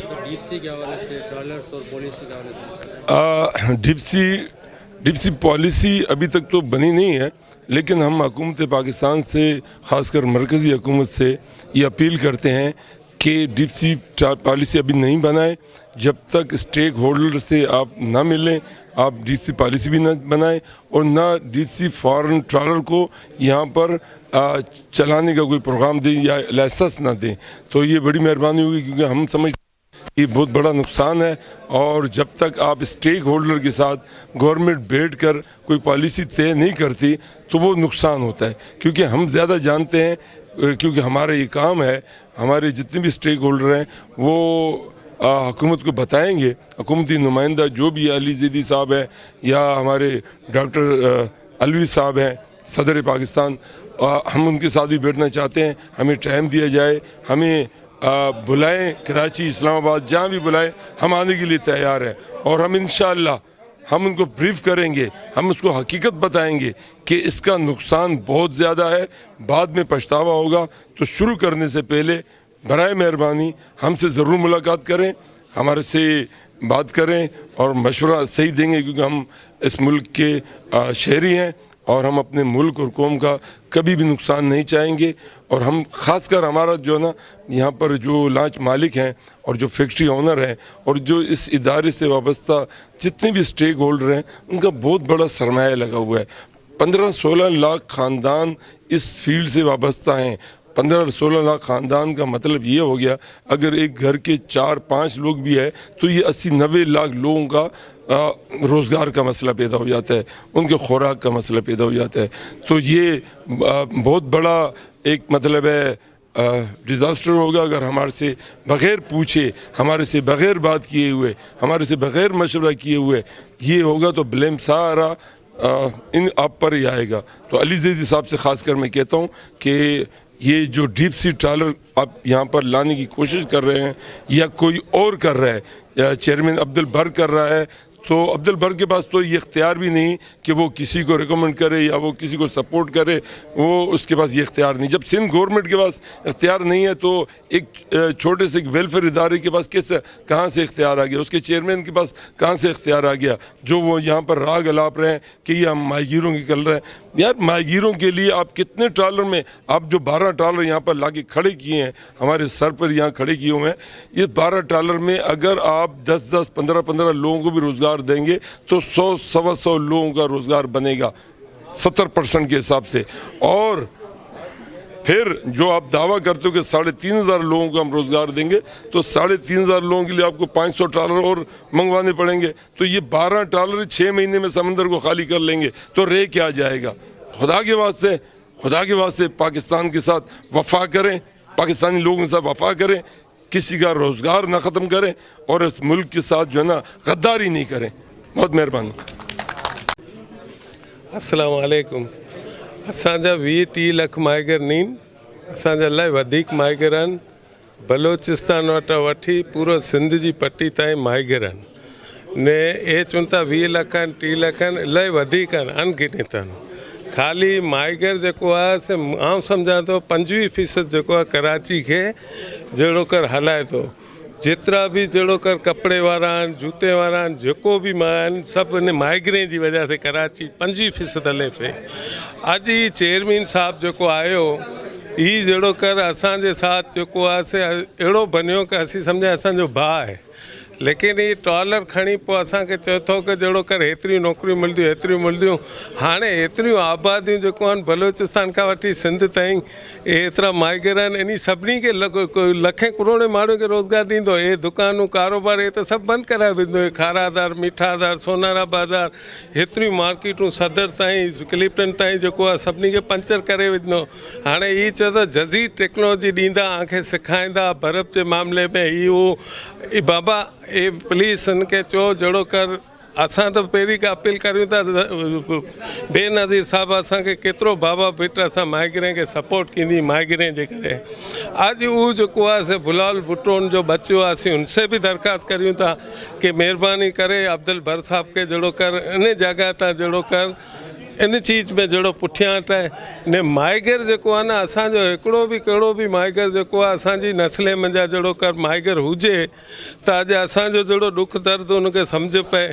Deep sea के हवाले से, ट्रॉलर्स और पॉलिसी के हवाले से डीप सी पॉलिसी अभी तक तो बनी नहीं है, लेकिन हम हुकूमत पाकिस्तान से, ख़ासकर मरकज़ी हुकूमत से ये अपील करते हैं कि डीप सी पॉलिसी अभी नहीं बनाए। जब तक स्टेक होल्डर से आप ना मिलें, आप डीप सी पॉलिसी भी ना बनाएं और ना डीप सी फॉरेन ट्रॉलर को यहाँ पर चलाने का कोई प्रोग्राम दें या लाइसेंस ना दें। तो ये बड़ी मेहरबानी होगी, क्योंकि हम समझ ये बहुत बड़ा नुकसान है। और जब तक आप स्टेक होल्डर के साथ गवर्नमेंट बैठ कर कोई पॉलिसी तय नहीं करती तो वो नुकसान होता है, क्योंकि हम ज़्यादा जानते हैं, क्योंकि हमारा ये काम है। हमारे जितने भी स्टेक होल्डर हैं वो हुकूमत को बताएंगे। हुकूमती नुमाइंदा जो भी अली ज़ैदी साहब हैं या हमारे डॉक्टर अलवी साहब हैं सदर पाकिस्तान, हम उनके साथ भी बैठना चाहते हैं। हमें टाइम दिया जाए, हमें बुलाएं, कराची, इस्लामाबाद, जहाँ भी बुलाएं हम आने के लिए तैयार हैं। और हम इंशाअल्लाह हम उनको ब्रीफ करेंगे, हम उसको हकीकत बताएंगे कि इसका नुकसान बहुत ज़्यादा है, बाद में पछतावा होगा। तो शुरू करने से पहले बराए मेहरबानी हमसे ज़रूर मुलाकात करें, हमारे से बात करें और मशवरा सही देंगे, क्योंकि हम इस मुल्क के शहरी हैं और हम अपने मुल्क और कौम का कभी भी नुकसान नहीं चाहेंगे। और हम ख़ासकर हमारा जो है ना, यहाँ पर जो लांच मालिक हैं और जो फैक्ट्री ओनर हैं और जो इस इदारे से वाबस्ता जितने भी स्टेक होल्डर हैं, उनका बहुत बड़ा सरमाया लगा हुआ है। 15-16 लाख ख़ानदान इस फील्ड से वाबस्ता हैं। 15-16 लाख ख़ानदान का मतलब ये हो गया, अगर एक घर के 4-5 लोग भी है तो ये 80-90 लाख लोगों का रोज़गार का मसला पैदा हो जाता है, उनके खुराक का मसला पैदा हो जाता है। तो ये बहुत बड़ा एक मतलब है डिज़ास्टर होगा अगर हमारे से बग़ैर पूछे, हमारे से बग़ैर बात किए हुए, हमारे से बग़ैर मशवरा किए हुए ये होगा, तो ब्लेम सारा इन आप पर ही आएगा। तो अली ज़ैदी साहब से ख़ासकर मैं कहता हूँ कि ये जो डीप सी ट्रॉलर आप यहाँ पर लाने की कोशिश कर रहे हैं या कोई और कर रहा है, या चेयरमैन अब्दुल बर कर रहा है, तो अब्दुल बर के पास तो ये इख्तियार भी नहीं कि वो किसी को रिकमेंड करे या वो किसी को सपोर्ट करे, वो उसके पास ये इख्तियार नहीं। जब सिंध गवर्नमेंट के पास इख्तियार नहीं है तो एक छोटे से वेलफेयर इदारे के पास कैसे, कहाँ से इख्तियार आ गया, उसके चेयरमैन के पास कहाँ से इख्तियार आ गया, जो वो यहाँ पर राग अलाप रहे हैं कि ये हम माहीगीरों की कर रहे हैं। यार माहीगीरों के लिए आप कितने ट्रॉलर में, आप जो 12 ट्रॉलर यहाँ पर ला के खड़े किए हैं, हमारे सर पर यहाँ खड़े किए हुए हैं, ये 12 ट्रॉलर में अगर आप 10-10, 15-15 लोगों को भी रोज़गार देंगे तो 100-125 लोगों का रोज़गार बनेगा 70% के हिसाब से। और फिर जो आप दावा करते हो कि 3,500 लोगों को हम रोज़गार देंगे, तो 3,500 लोगों के लिए आपको 500 ट्रॉलर और मंगवाने पड़ेंगे। तो ये 12 ट्रॉलर 6 महीने में समंदर को खाली कर लेंगे, तो रह क्या जाएगा। खुदा के वास्ते पाकिस्तान के साथ वफा करें, पाकिस्तानी लोगों के साथ वफा करें, किसी का रोज़गार ना ख़त्म करें और इस मुल्क के साथ जो है ना गद्दारी नहीं करें। बहुत मेहरबानी। अस्सलाम वालेकुम। असांजा 20-30 लाख माइगर नीन, असांजा लाइ वधीक माइगर आहिनि। बलोचिस्तान वटां वठी पूरो सिंध जी पट्टी ताईं माइगर आहिनि ने। ए चवनि था 20 लाख आहिनि, 30 लाख आहिनि, इलाही वधीक आहिनि, अनगिनत आहिनि। ख़ाली माइगर जेको आहे से आउं सम्झां थो 25% जेको आहे कराची खे जहिड़ो कर हलाए थो। जेतिरा बि जहिड़ो कर कपिड़े वारा आहिनि, जूते वारा आहिनि, जेको बि आहिनि, सभु इन माइग्रेन जी वजह से कराची 25% हले पे। अॼु ई चेयरमैन साहब जेको आयो, ही जहिड़ो कर असांजे साथ जेको आहे से अहिड़ो बनियो कि असीं सम्झा असांजो भाउ आहे। लेकिन ये ट्रॉलर खणी पोइ असांखे चए थो कि जहिड़ो कर हेतिरियूं नौकरियूं मिलंदियूं, हेतिरियूं मिलंदियूं। हाणे हेतिरियूं आबादियूं जेको आहिनि बलोचिस्तान खां वठी सिंध ताईं, एतिरा माइगर आहिनि, इन सभिनी खे लखें करोड़े माण्हुनि खे रोज़गार ॾींदो। हे दुकानूं, कारोबार, हे त सभु बंदि कराए वेंदो। हे खारादार, मीठादार, सोनारा बाज़ार, हेतिरियूं मार्केटूं सदर ताईं, क्लिफ्टन ताईं जेको आहे सभिनी खे पंचर करे वेंदो। हाणे हीअ चए थो जदीद टेक्नोलॉजी ॾींदा, आंखे सेखारींदा बर्फ़ जे मामले में, ही उहो। बाबा ए प्लीज़ हिनखे चओ जहिड़ो कर। असां त पहिरीं खां अपील करियूं था, बेनज़ीर साहब असांखे केतिरो बाबा बेटा असां माइग्रेन खे सपोर्ट कंदी माइग्रेन जे करे। अॼु उहो जेको आहे से बुलाल भुट्टो जो बच्चो आहे, असीं उनसे बि दरख़्वास्त करियूं था कि महिरबानी करे अब्दुल बर साहब खे जहिड़ो कर इन जॻह तां जहिड़ो कर इन चीज़ में जहिड़ो पुठियां हटाए ने माइगर जेको आहे न असांजो हिकिड़ो बि कहिड़ो बि माइगर जेको आहे असांजी नस्ले मंझां जहिड़ो कर माइगर हुजे त अॼु असांजो जहिड़ो ॾुख दर्द हुनखे सम्झ पए।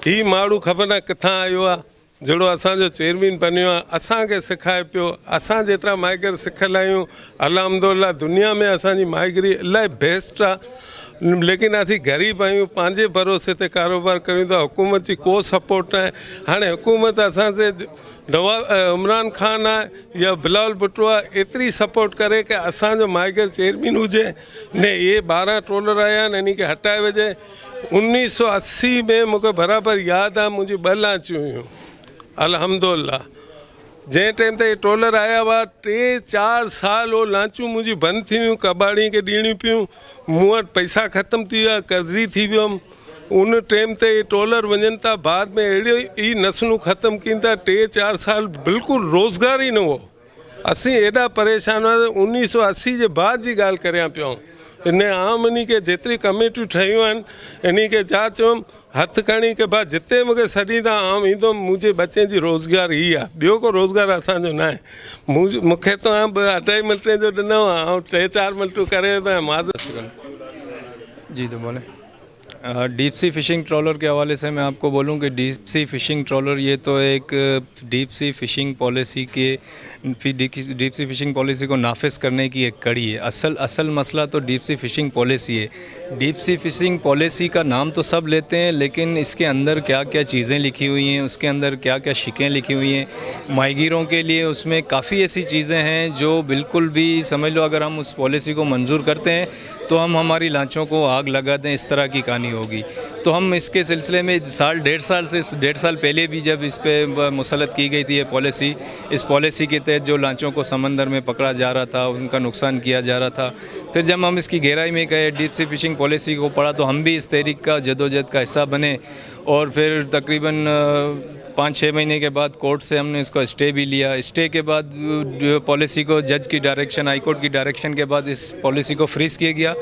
हीउ माण्हू ख़बर न किथां आयो आहे जहिड़ो असांजो चेयरमैन बनियो आहे, असांखे सिखाए पियो। असां जेतिरा माइगर सिखियल आहियूं अल्हम्दुलिल्लाह दुनिया में असांजी माइगिरी इलाही बेस्ट आहे। लेकिन असीं ग़रीब आहियूं, पंहिंजे भरोसे ते कारोबार करियूं था, हुकूमत जी को सपोर्ट न आहे। हाणे हुकूमत असांखे इमरान खान आहे या बिलावल भुट्टो आहे एतिरी सपोर्ट करे की असांजो माइगर चेयरमैन हुजे ने इहे 12 ट्रोलर आया आहिनि इन खे हटाए वञे। 1980 में मूंखे बराबरि यादि आहे मुंहिंजी 2 लांचियूं हुयूं अल्हम्दुलिल्लाह। जंहिं टाइम ते ट्रोलर आया हुआ 3-4 साल उहो लांचूं मुंहिंजी बंदि थी वियूं, कबाड़ी खे ॾियणियूं पियूं, मूं वटि पैसा ख़तमु थी विया, कर्ज़ी थी वियुमि। उन टाइम ते ट्रोलर वञनि था, बाद में अहिड़ियूं ई नस्लूं ख़तमु कनि था। 3-4 साल बिल्कुलु रोज़गार ई न हो। असीं एॾा परेशान हुआसीं। 1980 जे बाद जी ॻाल्हि करियां पियो। इन आम इन खे जेतिरी कमेटियूं ठहियूं आहिनि इन खे छा चयुमि हथ खणी के भाउ जिते मूंखे सॾींदा आम ईंदुमि, मुंहिंजे बच्चे जी रोज़गार ई आहे, ॿियो को रोज़गार असांजो न आहे। मूंखे त 2-2.5 मिंटे जो ॾिनो आहे ऐं 3-4 मिंटूं करे त मां जी तो बोले डीप सी फ़िशिंग ट्रॉलर के हवाले से मैं आपको बोलूं कि डीप सी फ़िशिंग ट्रॉलर ये तो एक डीप सी फ़िशिंग पॉलिसी के डीप सी फ़िशिंग पॉलिसी को नाफिज करने की एक कड़ी है। असल मसला तो डीप सी फ़िशिंग पॉलिसी है। डीप सी फ़िशिंग पॉलिसी का नाम तो सब लेते हैं, लेकिन इसके अंदर क्या क्या चीज़ें लिखी हुई हैं, उसके अंदर क्या क्या शिकें लिखी हुई हैं माहीगीरों के लिए, उसमें काफ़ी ऐसी चीज़ें हैं जो बिल्कुल भी समझ लो अगर हम उस पॉलिसी को मंजूर करते हैं तो हम हमारी लांचों को आग लगा दें, इस तरह की कहानी होगी। तो हम इसके सिलसिले में 1.5 साल पहले भी जब इस पर मुसलत की गई थी ये पॉलिसी, इस पॉलिसी के तहत जो लांचों को समंदर में पकड़ा जा रहा था, उनका नुकसान किया जा रहा था, फिर जब हम इसकी गहराई में गए, डीप सी फ़िशिंग पॉलिसी को पढ़ा, तो हम भी इस तहरीक का जदोजहद का हिस्सा बने। और फिर तकरीबन 5-6 महीने के बाद कोर्ट से हमने इसको स्टे भी लिया। स्टे के बाद पॉलिसी को जज की डायरेक्शन, हाई कोर्ट की डायरेक्शन के बाद इस पॉलिसी को फ्रीज़ किया गया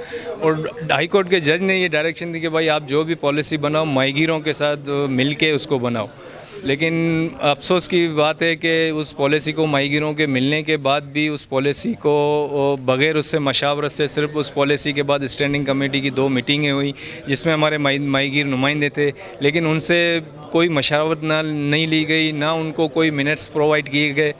और हाई कोर्ट के जज ने ये डायरेक्शन दी कि भाई आप जो भी पॉलिसी बनाओ माहीगीरों के साथ मिल के उसको बनाओ। लेकिन अफसोस की बात है कि उस पॉलिसी को माहीगीरों के मिलने के बाद भी उस पॉलिसी को बग़ैर उससे मशावरत से सिर्फ उस पॉलिसी के बाद स्टैंडिंग कमेटी की 2 मीटिंगें हुई जिसमें हमारे माहीगीर नुमाइंदे थे, लेकिन उनसे कोई मशावरत नहीं ली गई, ना उनको कोई मिनट्स प्रोवाइड किए गए,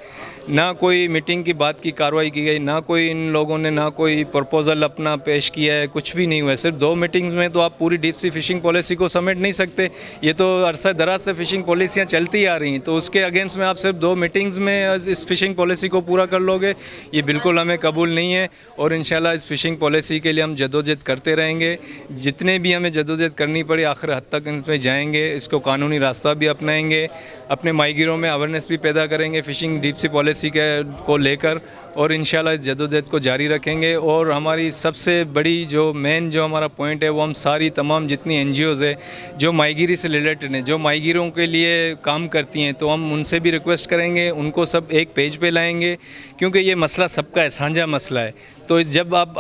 ना कोई मीटिंग की बात की कार्रवाई की गई, ना कोई इन लोगों ने ना कोई प्रपोज़ल अपना पेश किया है, कुछ भी नहीं हुआ है। सिर्फ 2 मीटिंग्स में तो आप पूरी डीप सी फ़िशिंग पॉलिसी को समेट नहीं सकते। ये तो अरसा दराज से फ़िशिंग पॉलिसियाँ चलती आ रही हैं, तो उसके अगेंस्ट में आप सिर्फ 2 मीटिंग्स में इस फ़िशिंग पॉलिसी को पूरा कर लोगे, ये बिल्कुल हमें कबूल नहीं है। और इंशाल्लाह इस फ़िशिंग पॉलिसी के लिए हम जदोजहद करते रहेंगे, जितने भी हमें जदोजहद करनी पड़े आखिर हद तक इसमें जाएंगे, इसको कानूनी रास्ता भी अपनाएंगे, अपने माहीगीरों में अवेयरनेस भी पैदा करेंगे फ़िशिंग डीप सी पॉलिसी को लेकर, और इंशाल्लाह इस जदोजहद को जारी रखेंगे। और हमारी सबसे बड़ी जो मेन जो हमारा पॉइंट है वो हम सारी तमाम जितनी NGOs है जो माहीगीरी से रिलेटेड हैं, जो माहीगीरों के लिए काम करती हैं, तो हम उनसे भी रिक्वेस्ट करेंगे, उनको सब एक पेज पे लाएंगे, क्योंकि ये मसला सबका है, साझा मसला है। तो जब आप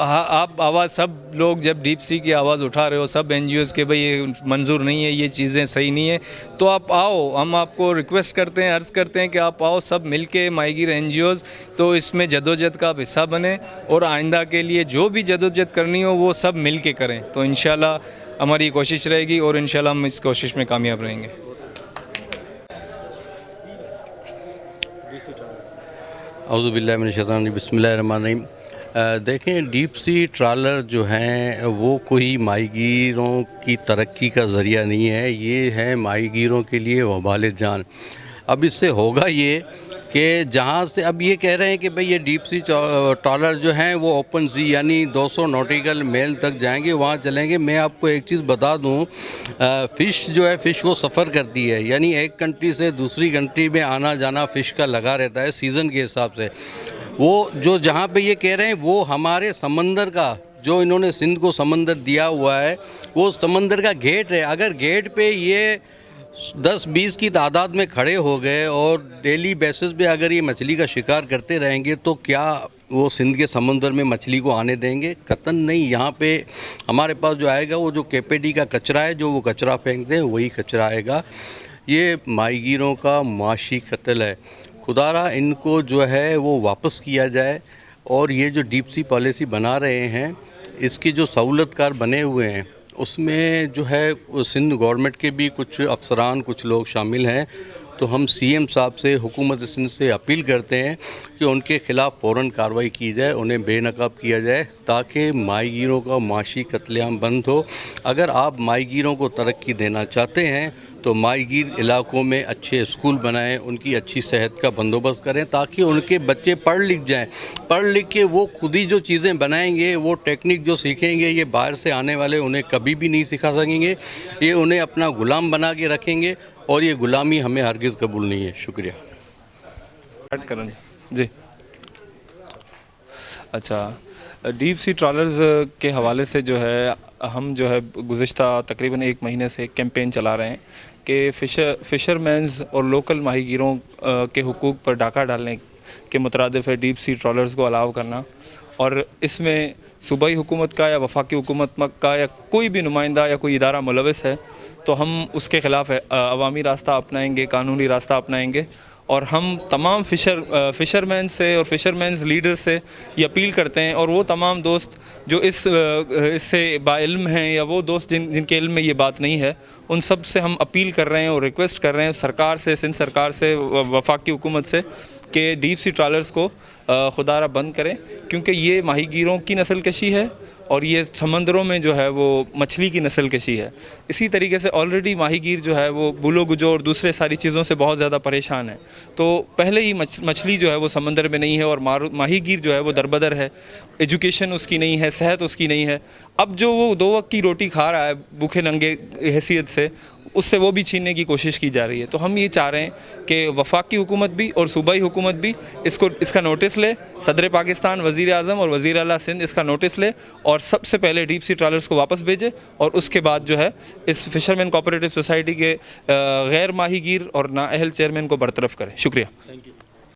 आवाज़, सब लोग जब डीप सी की आवाज़ उठा रहे हो, सब NGOs के भाई ये मंजूर नहीं है, ये चीज़ें सही नहीं है, तो आप आओ, हम आपको रिक्वेस्ट करते हैं, अर्ज़ करते हैं कि आप आओ सब मिल के माहीगीर NGOs, तो इसमें जदोजहद का आप हिस्सा बने और आइंदा के लिए जो भी जदोजहद करनी हो वो सब मिल के करें। तो इंशाल्लाह हमारी कोशिश रहेगी और इंशाल्लाह हम इस कोशिश में कामयाब रहेंगे। औज़ु बिल्लाहि मिनश शैतानिर रजीम, बिस्मिल्लाहिर रहमानिर रहीम। देखें, डीप सी ट्रॉलर जो हैं वो कोई माहीगीरों की तरक्की का ज़रिया नहीं है, ये है माहीगीरों के लिए वबाल जान। अब इससे होगा ये कि जहाँ से अब ये कह रहे हैं कि भाई ये डीप सी ट्रॉलर जो हैं वो ओपन सी यानी 200 नॉटिकल मेल तक जाएंगे, वहाँ चलेंगे। मैं आपको एक चीज़ बता दूँ, फ़िश जो है फ़िश वो सफ़र करती है, यानी एक कंट्री से दूसरी कंट्री में आना जाना फ़िश का लगा रहता है सीज़न के हिसाब से। वो जो जहाँ पे ये कह रहे हैं वो हमारे समंदर का, जो इन्होंने सिंध को समंदर दिया हुआ है, वो समंदर का गेट है। अगर गेट पे ये 10-20 की तादाद में खड़े हो गए और डेली बेसिस पे अगर ये मछली का शिकार करते रहेंगे तो क्या वो सिंध के समंदर में मछली को आने देंगे? कतन नहीं। यहाँ पे हमारे पास जो आएगा वो जो KPD का कचरा है, जो वो कचरा फेंकते हैं वही कचरा आएगा। یہ ماہی گیروں کا معاشی قتل ہے. خدا را ان کو جو ہے وہ واپس کیا جائے. اور یہ جو ڈیپ سی پالیسی بنا رہے ہیں اس کی جو سہولت کار بنے ہوئے ہیں اس میں جو ہے سندھ گورنمنٹ کے بھی کچھ افسران کچھ لوگ شامل ہیں. تو ہم سی ایم صاحب سے حکومت سندھ سے اپیل کرتے ہیں کہ ان کے خلاف فوراً کارروائی کی جائے, انہیں بے نقاب کیا جائے تاکہ ماہی گیروں کا معاشی قتل عام بند ہو. اگر آپ ماہی گیروں کو ترقی دینا چاہتے ہیں تو ماہی گیر علاقوں میں اچھے اسکول بنائیں, ان کی اچھی صحت کا بندوبست کریں تاکہ ان کے بچے پڑھ لکھ جائیں. پڑھ لکھ کے وہ خود ہی جو چیزیں بنائیں گے, وہ ٹیکنیک جو سیکھیں گے, یہ باہر سے آنے والے انہیں کبھی بھی نہیں سکھا سکیں گے. یہ انہیں اپنا غلام بنا کے رکھیں گے اور یہ غلامی ہمیں ہرگز قبول نہیں ہے. شکریہ. جی اچھا, ڈیپ سی ٹرالرز کے حوالے سے جو ہے ہم جو ہے گزشتہ تقریباً 1 مہینے سے کیمپین چلا رہے ہیں کہ فشرمینز اور لوکل ماہی گیروں کے حقوق پر ڈاکہ ڈالنے کے مترادف ہے ڈیپ سی ٹرالرز کو الاؤ کرنا. اور اس میں صوبائی حکومت کا یا وفاقی حکومت کا یا کوئی بھی نمائندہ یا کوئی ادارہ ملوث ہے تو ہم اس کے خلاف عوامی راستہ اپنائیں گے, قانونی راستہ اپنائیں گے. اور ہم تمام فشرمین سے اور فشرمینز لیڈر سے یہ اپیل کرتے ہیں, اور وہ تمام دوست جو اس سے باعلم ہیں یا وہ دوست جن کے علم میں یہ بات نہیں ہے, ان سب سے ہم اپیل کر رہے ہیں اور ریکویسٹ کر رہے ہیں سرکار سے, سندھ سرکار سے, وفاقی حکومت سے کہ ڈیپ سی ٹرالرز کو خدا را بند کریں, کیونکہ یہ ماہی گیروں کی نسل کشی ہے اور یہ سمندروں میں جو ہے وہ مچھلی کی نسل کشی ہے. اسی طریقے سے آلریڈی ماہی گیر جو ہے وہ بولو گجو اور دوسرے ساری چیزوں سے بہت زیادہ پریشان ہے. تو پہلے ہی مچھلی جو ہے وہ سمندر میں نہیں ہے اور ماہی گیر جو ہے وہ دربدر ہے, ایجوکیشن اس کی نہیں ہے, صحت اس کی نہیں ہے. اب جو وہ 2 وقت کی روٹی کھا رہا ہے بھوکے ننگے حیثیت سے, اس سے وہ بھی چھیننے کی کوشش کی جا رہی ہے. تو ہم یہ چاہ رہے ہیں کہ وفاقی حکومت بھی اور صوبائی حکومت بھی اس کا نوٹس لے, صدر پاکستان, وزیر اعظم اور وزیر اعلیٰ سندھ اس کا نوٹس لے اور سب سے پہلے ڈیپ سی ٹرالرز کو واپس بھیجے, اور اس کے بعد جو ہے اس فشرمین کوآپریٹو سوسائٹی کے غیر ماہی گیر اور نااہل چیئرمین کو برطرف کرے. شکریہ.